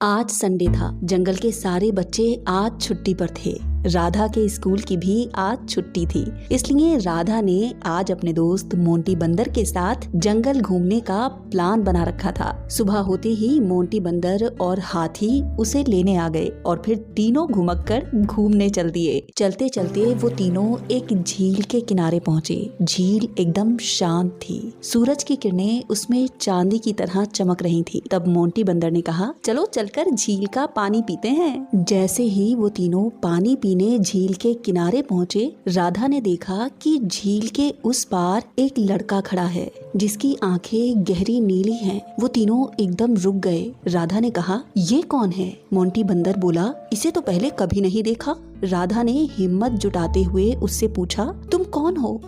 आज संडे था। जंगल के सारे बच्चे आज छुट्टी पर थे। राधा के स्कूल की भी आज छुट्टी थी, इसलिए राधा ने आज अपने दोस्त मोंटी बंदर के साथ जंगल घूमने का प्लान बना रखा था। सुबह होते ही मोंटी बंदर और हाथी उसे लेने आ गए और फिर तीनों घुमक्कर घूमने चल दिए। चलते चलते वो तीनों एक झील के किनारे पहुँचे। झील एकदम शांत थी, सूरज की किरणें उसमें चांदी की तरह चमक रही थी। तब मोंटी बंदर ने कहा, चलो चलकर झील का पानी पीते हैं। जैसे ही वो तीनों पानी पीने झील के किनारे पहुँचे, राधा ने देखा कि झील के उस पार एक लड़का खड़ा है जिसकी आंखें गहरी नीली हैं। वो तीनों एकदम रुक गए। राधा ने कहा, ये कौन है? मोंटी बंदर बोला, इसे तो पहले कभी नहीं देखा। राधा ने हिम्मत जुटाते हुए उससे पूछा, तुम कौन हो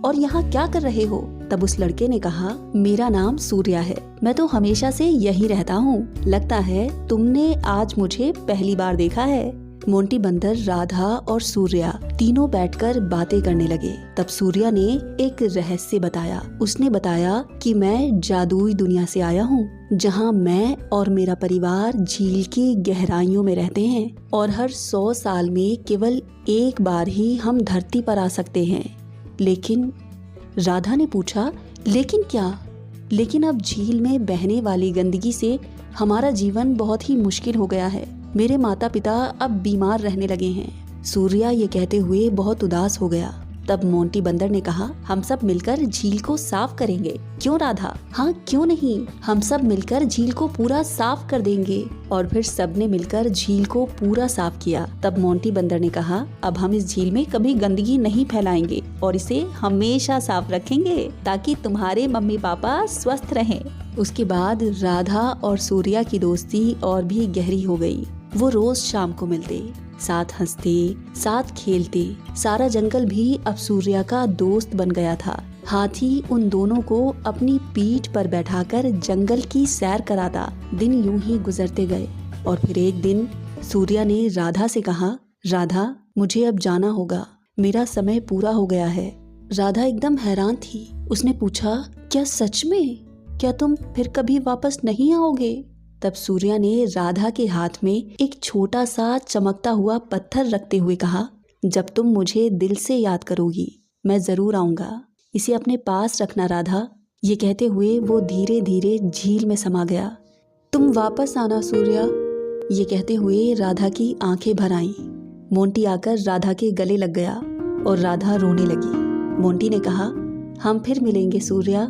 और यहाँ क्या कर रहे हो? तब उस लड़के ने कहा, मेरा नाम सूर्या है, मैं तो हमेशा से यही रहता हूँ। लगता है तुमने आज मुझे पहली बार देखा है। मोंटी बंदर, राधा और सूर्या तीनों बैठकर बातें करने लगे। तब सूर्या ने एक रहस्य बताया। उसने बताया कि मैं जादुई दुनिया से आया हूँ, जहाँ मैं और मेरा परिवार झील की गहराइयों में रहते हैं और हर 100 साल में केवल एक बार ही हम धरती पर आ सकते हैं। लेकिन राधा ने पूछा, लेकिन क्या? लेकिन अब झील में बहने वाली गंदगी से हमारा जीवन बहुत ही मुश्किल हो गया है। मेरे माता पिता अब बीमार रहने लगे हैं। सूर्या ये कहते हुए बहुत उदास हो गया। तब मोंटी बंदर ने कहा, हम सब मिलकर झील को साफ करेंगे। क्यों राधा? हाँ, क्यों नहीं, हम सब मिलकर झील को पूरा साफ कर देंगे। और फिर सबने मिलकर झील को पूरा साफ किया। तब मोंटी बंदर ने कहा, अब हम इस झील में कभी गंदगी नहीं फैलाएंगे और इसे हमेशा साफ रखेंगे ताकि तुम्हारे मम्मी पापा स्वस्थ रहें। उसके बाद राधा और सूर्या की दोस्ती और भी गहरी हो गई। वो रोज शाम को मिलते, साथ हंसते, साथ खेलते। सारा जंगल भी अब सूर्या का दोस्त बन गया था। हाथी उन दोनों को अपनी पीठ पर बैठाकर जंगल की सैर कराता। दिन यूं ही गुजरते गए और फिर एक दिन सूर्या ने राधा से कहा, राधा, मुझे अब जाना होगा, मेरा समय पूरा हो गया है। राधा एकदम हैरान थी। उसने पूछा, क्या सच में? क्या तुम फिर कभी वापस नहीं आओगे? तब सूर्या ने राधा के हाथ में एक छोटा सा चमकता हुआ पत्थर रखते हुए कहा, जब तुम मुझे दिल से याद करोगी मैं जरूर आऊंगा, इसे अपने पास रखना राधा। ये कहते हुए वो धीरे धीरे झील में समा गया। तुम वापस आना सूर्या, ये कहते हुए राधा की आंखें भर आईं। मोंटी आकर राधा के गले लग गया और राधा रोने लगी। मोंटी ने कहा, हम फिर मिलेंगे सूर्या,